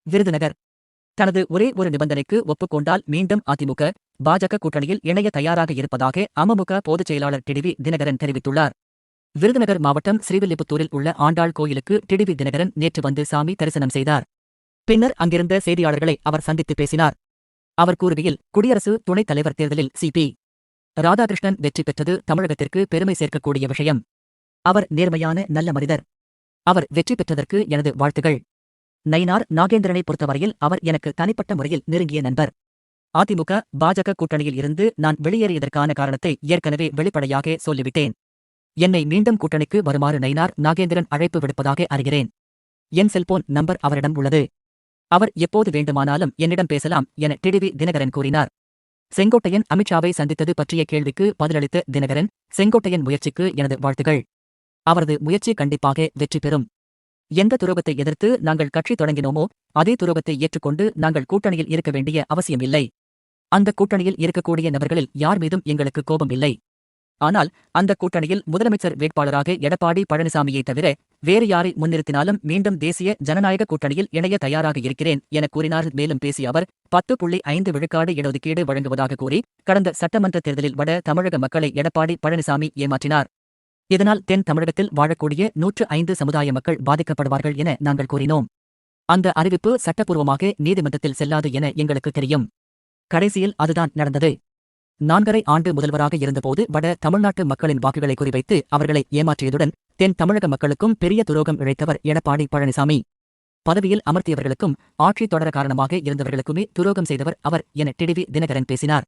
விருதுநகர். தனது ஒரே ஒரு நிபந்தனைக்கு ஒப்புக்கொண்டால் மீண்டும் அதிமுக, பாஜக கூட்டணியில் இணைய தயாராக இருப்பதாக அமமுக பொதுச் செயலாளர் டிடிவி தினகரன் தெரிவித்துள்ளார். விருதுநகர் மாவட்டம் ஸ்ரீவில்லிபுத்தூரில் உள்ள ஆண்டாள் கோயிலுக்கு டிடிவி தினகரன் நேற்று வந்து சாமி தரிசனம் செய்தார். பின்னர் அங்கிருந்த செய்தியாளர்களை அவர் சந்தித்து பேசினார். அவர் கூறுகையில், குடியரசு துணைத் தலைவர் தேர்தலில் சி.பி. ராதாகிருஷ்ணன் வெற்றி பெற்றது தமிழகத்திற்கு பெருமை சேர்க்கக்கூடிய விஷயம். அவர் நேர்மையான நல்ல மனிதர். அவர் வெற்றி பெற்றதற்கு எனது வாழ்த்துகள். நயினார் நாகேந்திரனை பொறுத்தவரையில் அவர் எனக்கு தனிப்பட்ட முறையில் நெருங்கிய நண்பர். அதிமுக, பாஜக கூட்டணியில் இருந்து நான் வெளியேறியதற்கான காரணத்தை ஏற்கனவே வெளிப்படையாக சொல்லிவிட்டேன். என்னை மீண்டும் கூட்டணிக்கு வருமாறு நயினார் நாகேந்திரன் அழைப்பு விடுப்பதாக அறிகிறேன். என் செல்போன் நம்பர் அவரிடம் உள்ளது. அவர் எப்போது வேண்டுமானாலும் என்னிடம் பேசலாம் என டிடிவி தினகரன் கூறினார். செங்கோட்டையன் அமித்ஷாவை சந்தித்தது பற்றிய கேள்விக்கு பதிலளித்த தினகரன், செங்கோட்டையன் முயற்சிக்கு எனது வாழ்த்துகள். அவரது முயற்சி கண்டிப்பாக வெற்றி பெறும். எந்த துரோகத்தை எதிர்த்து நாங்கள் கட்சி தொடங்கினோமோ அதே துரோகத்தை ஏற்றுக்கொண்டு நாங்கள் கூட்டணியில் இருக்க வேண்டிய அவசியமில்லை. அந்த கூட்டணியில் இருக்கக்கூடிய நபர்களில் யார் மீதும் எங்களுக்கு கோபம் இல்லை. ஆனால் அந்த கூட்டணியில் முதலமைச்சர் வேட்பாளராக எடப்பாடி பழனிசாமியை தவிர வேறு யாரை முன்னிறுத்தினாலும் மீண்டும் தேசிய ஜனநாயக கூட்டணியில் இணைய தயாராக இருக்கிறேன் என கூறினார். மேலும் பேசிய அவர் 10.5 விழுக்காடு இடஒதுக்கீடு வழங்குவதாக கூறி கடந்த சட்டமன்ற தேர்தலில் வட தமிழக மக்களை எடப்பாடி பழனிசாமி ஏமாற்றினார். இதனால் தென் தமிழகத்தில் வாழக்கூடிய 105 சமுதாய மக்கள் பாதிக்கப்படுவார்கள் என நாங்கள் கூறினோம். அந்த அறிவிப்பு சட்டப்பூர்வமாக நீதிமன்றத்தில் செல்லாது என எங்களுக்கு தெரியும். கடைசியில் அதுதான் நடந்தது. 4.5 ஆண்டு முதல்வராக இருந்தபோது வட தமிழ்நாட்டு மக்களின் வாக்குகளை குறிவைத்து அவர்களை ஏமாற்றியதுடன் தென் தமிழக மக்களுக்கும் பெரிய துரோகம் இழைத்தவர் எடப்பாடி பழனிசாமி. பதவியில் அமர்த்தியவர்களுக்கும் ஆட்சி தொடர காரணமாக இருந்தவர்களுக்குமே துரோகம் செய்தவர் அவர் என டிடிவி தினகரன் பேசினார்.